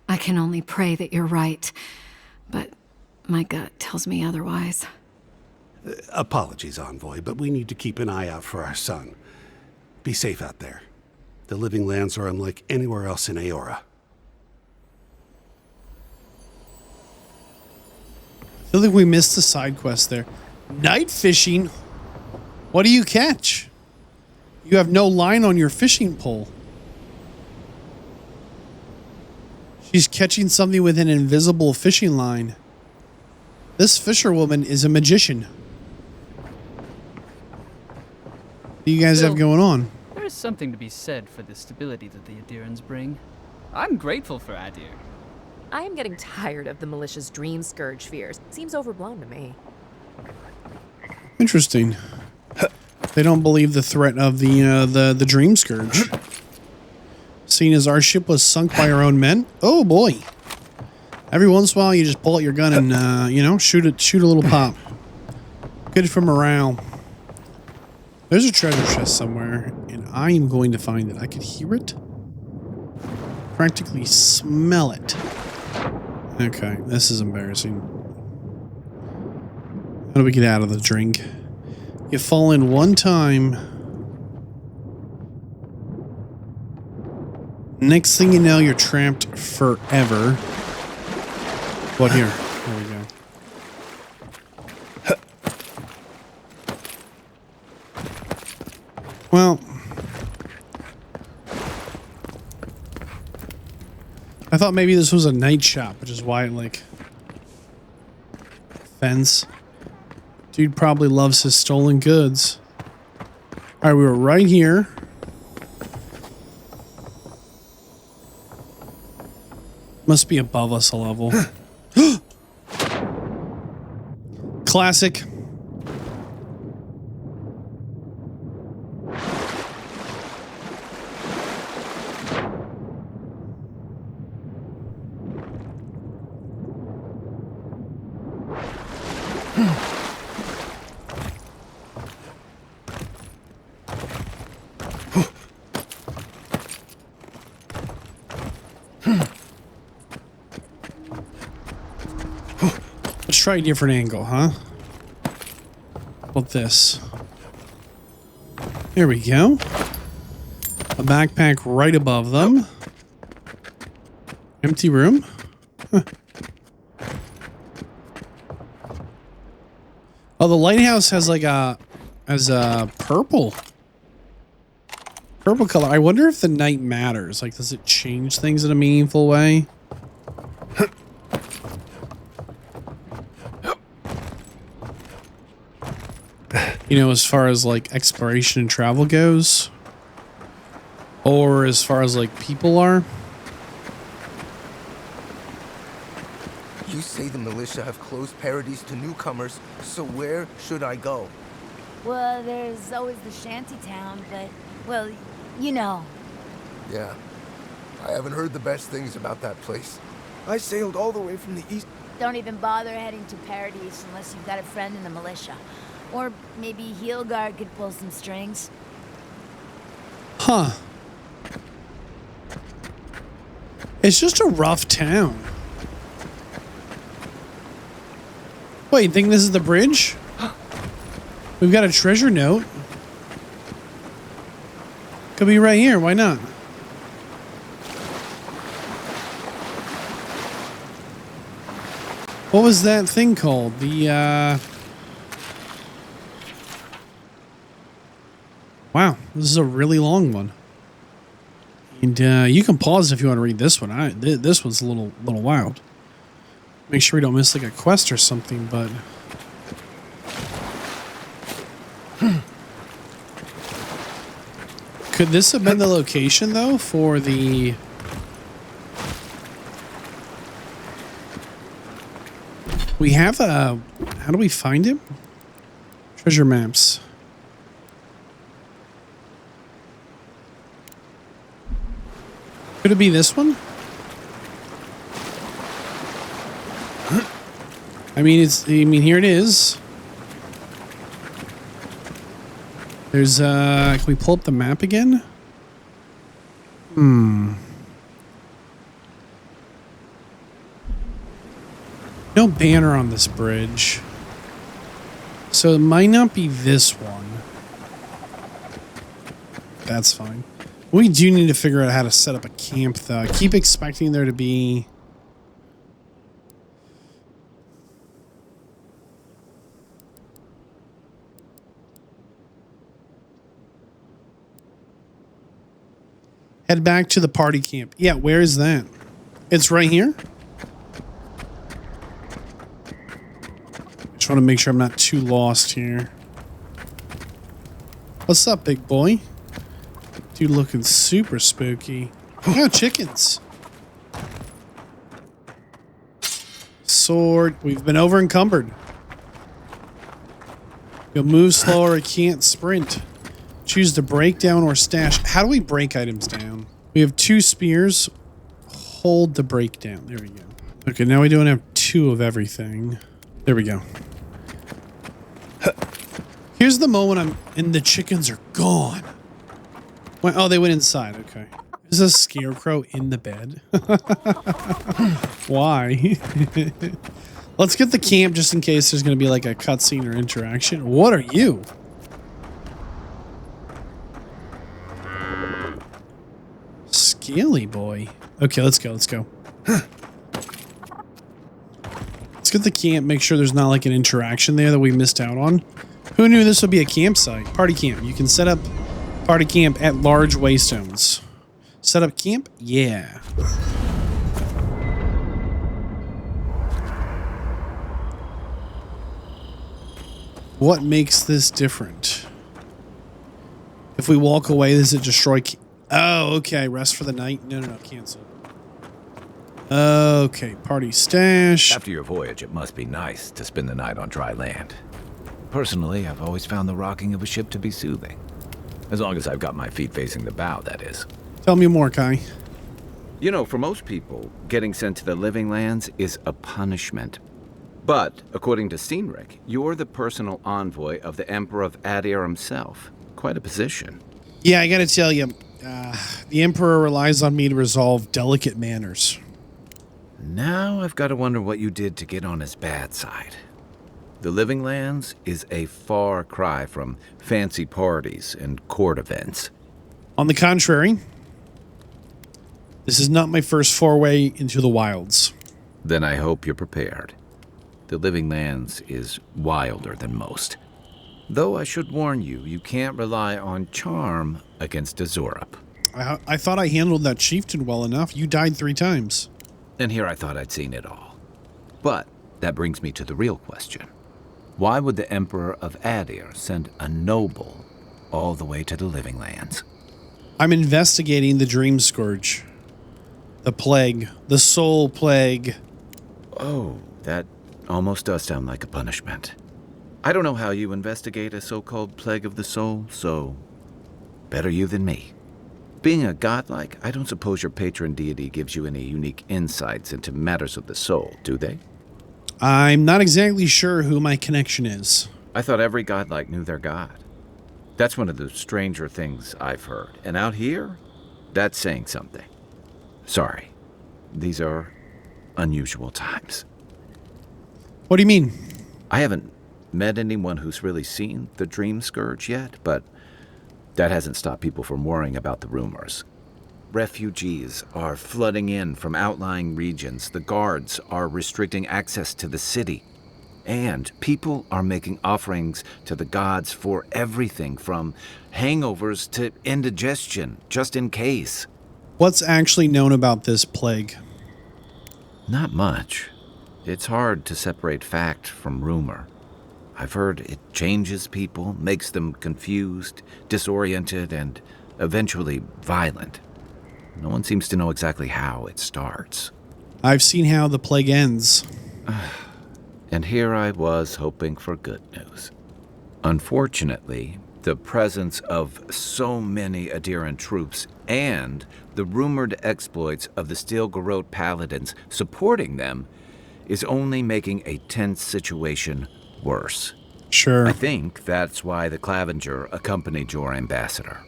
I can only pray that you're right, but my gut tells me otherwise. Apologies, Envoy, but we need to keep an eye out for our son. Be safe out there. The Living Lands are unlike anywhere else in Aora. I feel like we missed the side quest there. Night fishing? What do you catch? You have no line on your fishing pole. She's catching something with an invisible fishing line. This fisherwoman is a magician. What do you guys have going on? There is something to be said for the stability that the Adirans bring. I'm grateful for Adir. I am getting tired of the militia's dream scourge fears. Seems overblown to me. Interesting. They don't believe the threat of the dream scourge. Seeing as our ship was sunk by our own men. Oh boy. Every once in a while you just pull out your gun and you know, shoot a little pop. Good for morale. There's a treasure chest somewhere, and I am going to find it. I could hear it. Practically smell it. Okay, this is embarrassing. How do we get out of the drink? You fall in one time. Next thing you know, you're trapped forever. What here? There we go. Well, I thought maybe this was a night shop, which is why it, like, fence. Dude probably loves his stolen goods. All right, we were right here. Must be above us a level. Classic. Let's try a different angle, huh? How about this? There we go. A backpack right above them. Empty room. Huh. Oh, the lighthouse has like a purple color. I wonder if the night matters. Like, does it change things in a meaningful way? You know, as far as like exploration and travel goes, or as far as like people are. You say the militia have closed Paradise to newcomers, so where should I go? Well, there's always the shanty town, but, well, you know. Yeah, I haven't heard the best things about that place. I sailed all the way from the east. Don't even bother heading to Paradise unless you've got a friend in the militia. Or maybe Heelguard could pull some strings. Huh. It's just a rough town. Wait, you think this is the bridge? We've got a treasure note. Could be right here, why not? What was that thing called? Wow, this is a really long one. And you can pause if you want to read this one. This one's a little wild. Make sure we don't miss like a quest or something, but... Could this have been the location, though, for the... We have a... How do we find him? Treasure maps. Could it be this one? I mean, here it is. There's, can we pull up the map again? No banner on this bridge. So it might not be this one. That's fine. We do need to figure out how to set up a camp, though. I keep expecting there to be... Head back to the party camp. Yeah, where is that? It's right here? Just want to make sure I'm not too lost here. What's up, big boy? Dude looking super spooky. Oh, chickens. Sword. We've been over encumbered. You'll move slower. I can't sprint. Choose to break down or stash. How do we break items down? We have 2 spears. Hold the break down. There we go. Okay, now we don't have 2 of everything. There we go. Here's the moment and the chickens are gone. Oh, they went inside. Okay. There's a scarecrow in the bed. Why? Let's get the camp just in case there's going to be like a cutscene or interaction. What are you? Scaly boy. Okay, let's go. Let's go. Let's get the camp. Make sure there's not like an interaction there that we missed out on. Who knew this would be a campsite? Party camp. You can set up party camp at large waystones. Set up camp? Yeah. What makes this different? If we walk away, does it destroy... Oh, okay. Rest for the night? No, cancel. Okay, party stash. After your voyage, it must be nice to spend the night on dry land. Personally, I've always found the rocking of a ship to be soothing. As long as I've got my feet facing the bow, that is. Tell me more, Kai. You know, for most people, getting sent to the living lands is a punishment. But, according to Cynric, you're the personal envoy of the Emperor of Adir himself. Quite a position. Yeah, I gotta tell you, the Emperor relies on me to resolve delicate matters. Now I've got to wonder what you did to get on his bad side. The Living Lands is a far cry from fancy parties and court events. On the contrary, this is not my first foray into the wilds. Then I hope you're prepared. The Living Lands is wilder than most. Though I should warn you, you can't rely on charm against Azurup. I thought I handled that chieftain well enough. You died 3 times. And here I thought I'd seen it all. But that brings me to the real question. Why would the Emperor of Adir send a noble all the way to the Living Lands? I'm investigating the Dream Scourge. The plague. The soul plague. Oh, that almost does sound like a punishment. I don't know how you investigate a so-called plague of the soul, so better you than me. Being a godlike, I don't suppose your patron deity gives you any unique insights into matters of the soul, do they? I'm not exactly sure who my connection is. I thought every godlike knew their god. That's one of the stranger things I've heard. And out here, that's saying something. Sorry, these are unusual times. What do you mean? I haven't met anyone who's really seen the Dream Scourge yet, but that hasn't stopped people from worrying about the rumors. Refugees are flooding in from outlying regions. The guards are restricting access to the city. And people are making offerings to the gods for everything from hangovers to indigestion, just in case. What's actually known about this plague? Not much. It's hard to separate fact from rumor. I've heard it changes people, makes them confused, disoriented, and eventually violent. No one seems to know exactly how it starts. I've seen how the plague ends. And here I was hoping for good news. Unfortunately, the presence of so many Adiran troops and the rumored exploits of the Steel Garrote paladins supporting them is only making a tense situation worse. Sure. I think that's why the Clavenger accompanied your ambassador.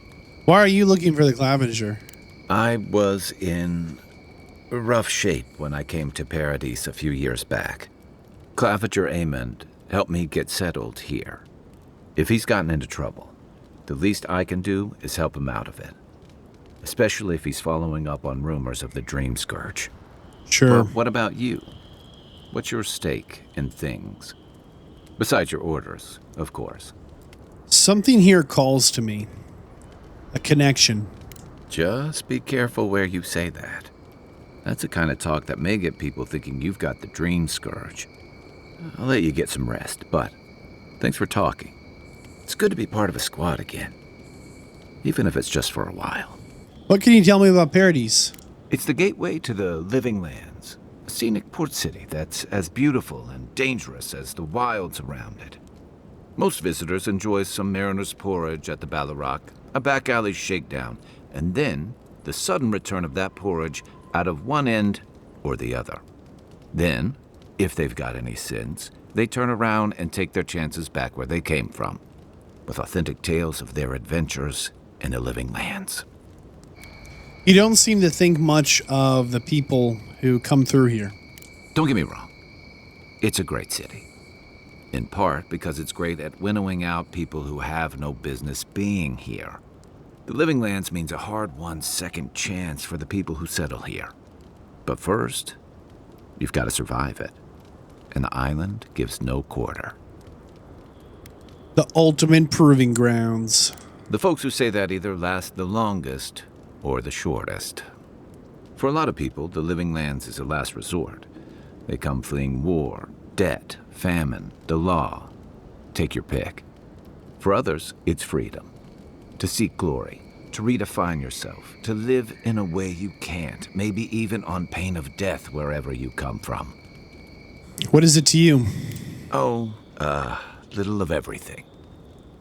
Why are you looking for the Clavenger? I was in rough shape when I came to Paradise a few years back. Clavenger Amond helped me get settled here. If he's gotten into trouble, the least I can do is help him out of it. Especially if he's following up on rumors of the Dream Scourge. Sure. But what about you? What's your stake in things? Besides your orders, of course. Something here calls to me. A connection. Just be careful where you say that. That's the kind of talk that may get people thinking you've got the Dream Scourge. I'll let you get some rest, but thanks for talking. It's good to be part of a squad again. Even if it's just for a while. What can you tell me about Paradise? It's the gateway to the Living Lands. A scenic port city that's as beautiful and dangerous as the wilds around it. Most visitors enjoy some mariner's porridge at the Ballarrock, a back alley shakedown, and then the sudden return of that porridge out of one end or the other. Then, if they've got any sins, they turn around and take their chances back where they came from, with authentic tales of their adventures in the Living Lands. You don't seem to think much of the people who come through here. Don't get me wrong. It's a great city. In part because it's great at winnowing out people who have no business being here. The Living Lands means a hard-won second chance for the people who settle here. But first, you've got to survive it. And the island gives no quarter. The ultimate proving grounds. The folks who say that either last the longest or the shortest. For a lot of people, the Living Lands is a last resort. They come fleeing war, debt, famine, the law. Take your pick. For others, it's freedom. To seek glory, to redefine yourself, to live in a way you can't, maybe even on pain of death wherever you come from. What is it to you? Oh, little of everything.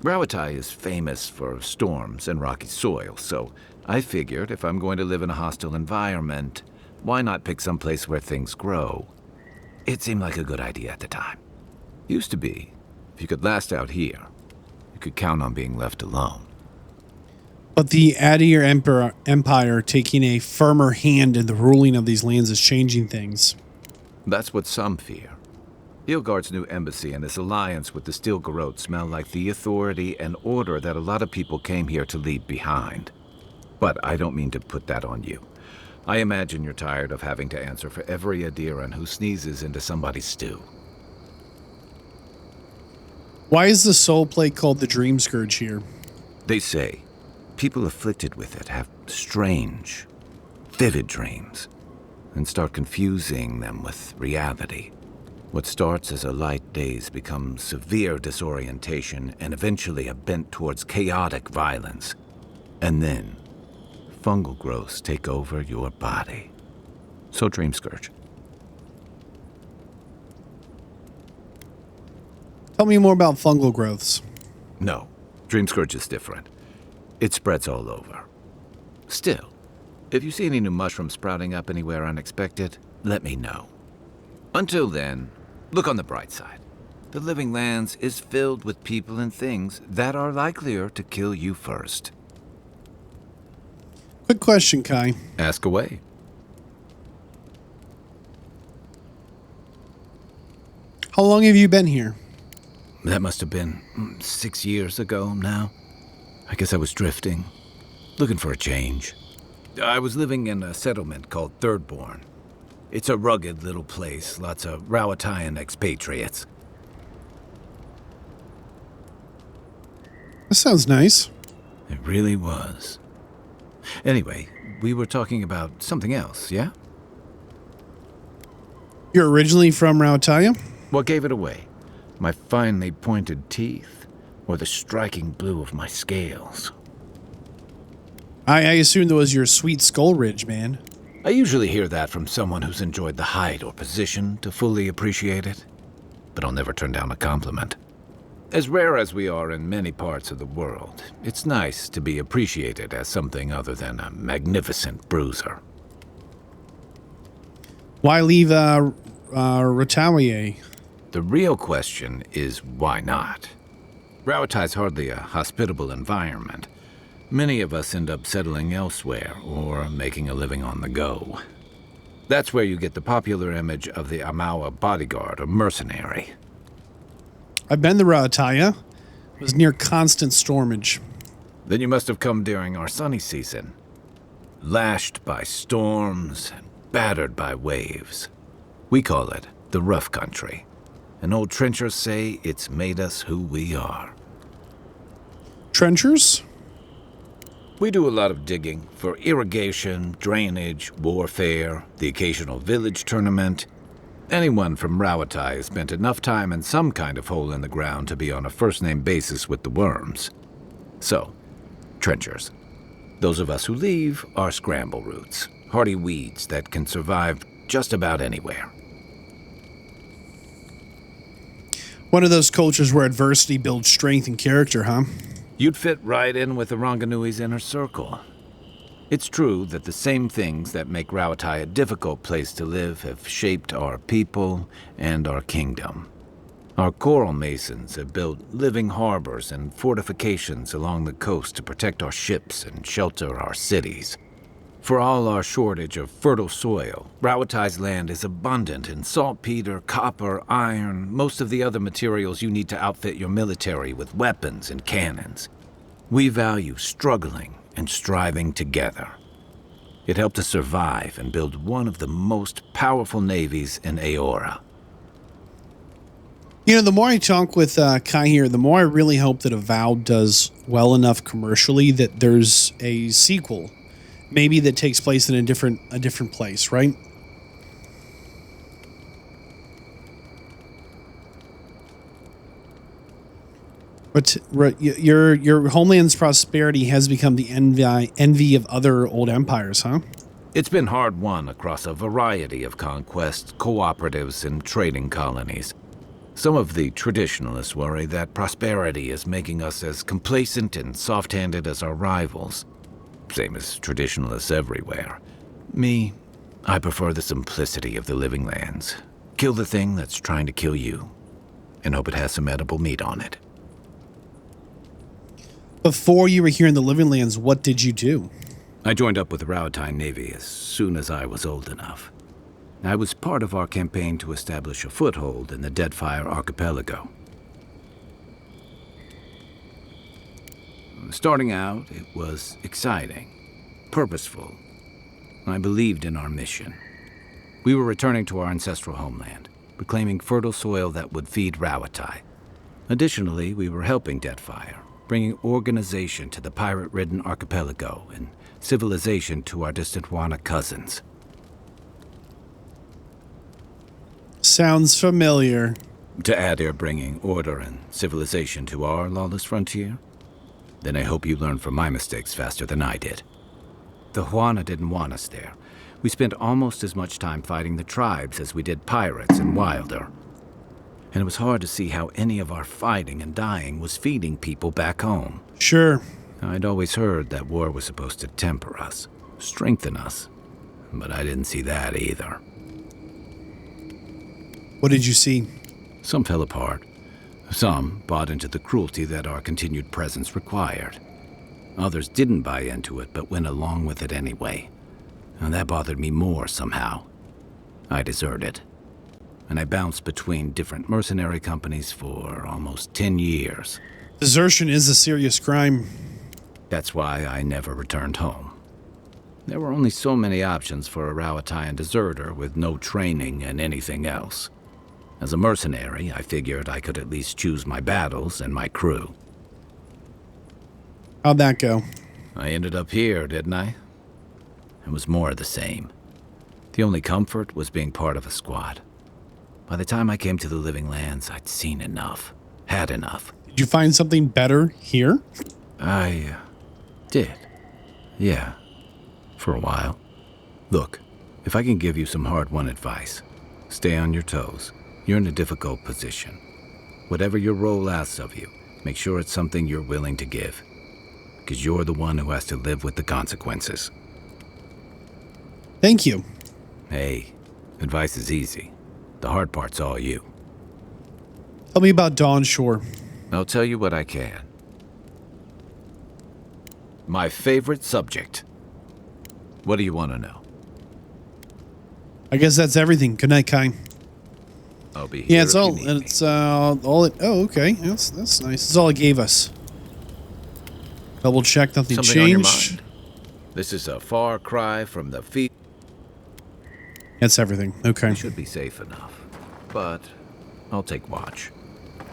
Rawatai is famous for storms and rocky soil, so I figured if I'm going to live in a hostile environment, why not pick some place where things grow? It seemed like a good idea at the time. Used to be, if you could last out here, you could count on being left alone. But the Adir Empire taking a firmer hand in the ruling of these lands is changing things. That's what some fear. Ilgard's new embassy and his alliance with the Steel Garrote smell like the authority and order that a lot of people came here to leave behind. But I don't mean to put that on you. I imagine you're tired of having to answer for every Adiran who sneezes into somebody's stew. Why is the soul plague called the Dream Scourge here? They say people afflicted with it have strange, vivid dreams and start confusing them with reality. What starts as a light daze becomes severe disorientation and eventually a bent towards chaotic violence. And then, fungal growths take over your body. So Dream Scourge. Tell me more about fungal growths. No, Dream Scourge is different. It spreads all over. Still, if you see any new mushrooms sprouting up anywhere unexpected, let me know. Until then, look on the bright side. The Living Lands is filled with people and things that are likelier to kill you first. Quick question, Kai. Ask away. How long have you been here? That must have been 6 years ago now. I guess I was drifting, looking for a change. I was living in a settlement called Thirdborn. It's a rugged little place, lots of Rowatayan expatriates. That sounds nice. It really was. Anyway, we were talking about something else, yeah? You're originally from Rautaya? What gave it away? My finely pointed teeth, or the striking blue of my scales? I assumed it was your sweet skull ridge, man. I usually hear that from someone who's enjoyed the height or position to fully appreciate it, but I'll never turn down a compliment. As rare as we are in many parts of the world, it's nice to be appreciated as something other than a magnificent bruiser. Why leave Ratawier? The real question is why not? Rowatai's hardly a hospitable environment. Many of us end up settling elsewhere or making a living on the go. That's where you get the popular image of the Amawa bodyguard or mercenary. I've been to Rautaya. It was near constant stormage. Then you must have come during our sunny season. Lashed by storms and battered by waves. We call it the rough country. And old trenchers say it's made us who we are. Trenchers? We do a lot of digging for irrigation, drainage, warfare, the occasional village tournament. Anyone from Rawatai has spent enough time in some kind of hole in the ground to be on a first-name basis with the worms. So, trenchers. Those of us who leave are scramble roots, hardy weeds that can survive just about anywhere. One of those cultures where adversity builds strength and character, huh? You'd fit right in with the Ranganui's inner circle. It's true that the same things that make Rawatai a difficult place to live have shaped our people and our kingdom. Our coral masons have built living harbors and fortifications along the coast to protect our ships and shelter our cities. For all our shortage of fertile soil, Rawatai's land is abundant in saltpeter, copper, iron, most of the other materials you need to outfit your military with weapons and cannons. We value struggling and striving together. It helped us survive and build one of the most powerful navies in Aora. You know, the more I talk with Kai here, the more I really hope that Avowed does well enough commercially that there's a sequel. Maybe that takes place in a different place, right? But your homeland's prosperity has become the envy of other old empires, huh? It's been hard won across a variety of conquests, cooperatives, and trading colonies. Some of the traditionalists worry that prosperity is making us as complacent and soft-handed as our rivals. Same as traditionalists everywhere. Me, I prefer the simplicity of the Living Lands. Kill the thing that's trying to kill you, and hope it has some edible meat on it. Before you were here in the Living Lands, what did you do? I joined up with the Rawatai Navy as soon as I was old enough. I was part of our campaign to establish a foothold in the Deadfire Archipelago. Starting out, it was exciting, purposeful. I believed in our mission. We were returning to our ancestral homeland, reclaiming fertile soil that would feed Rawatai. Additionally, we were helping Deadfire, bringing organization to the pirate-ridden archipelago and civilization to our distant Wana cousins. Sounds familiar. To Adir bringing order and civilization to our lawless frontier? Then I hope you learn from my mistakes faster than I did. The Huana didn't want us there. We spent almost as much time fighting the tribes as we did pirates and Wilder. And it was hard to see how any of our fighting and dying was feeding people back home. Sure. I'd always heard that war was supposed to temper us, strengthen us, but I didn't see that either. What did you see? Some fell apart. Some bought into the cruelty that our continued presence required. Others didn't buy into it, but went along with it anyway. And that bothered me more somehow. I deserted. And I bounced between different mercenary companies for almost 10 years. Desertion is a serious crime. That's why I never returned home. There were only so many options for a Rawatayan deserter with no training and anything else. As a mercenary, I figured I could at least choose my battles and my crew. How'd that go? I ended up here, didn't I? It was more of the same. The only comfort was being part of a squad. By the time I came to the Living Lands, I'd seen enough. Had enough. Did you find something better here? I did. Yeah. For a while. Look, if I can give you some hard-won advice, stay on your toes. You're in a difficult position. Whatever your role asks of you, make sure it's something you're willing to give. Because you're the one who has to live with the consequences. Thank you. Hey, advice is easy. The hard part's all you. Tell me about Dawn Shore. I'll tell you what I can. My favorite subject. What do you want to know? I guess that's everything. Good night, Kai. I'll be here. Yeah, it's all. It's all it. Oh, okay. That's nice. It's all it gave us. Double check. Nothing Something on your changed. mind? This is a far cry from the feet. That's everything. Okay. We should be safe enough, but I'll take watch,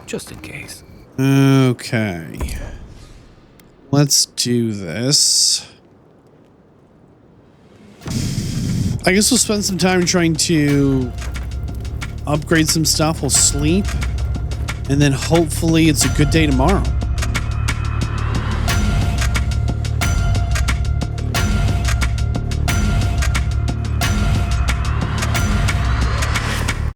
just in case. Okay. Let's do this. I guess we'll spend some time trying to upgrade some stuff. We'll sleep. And then hopefully it's a good day tomorrow.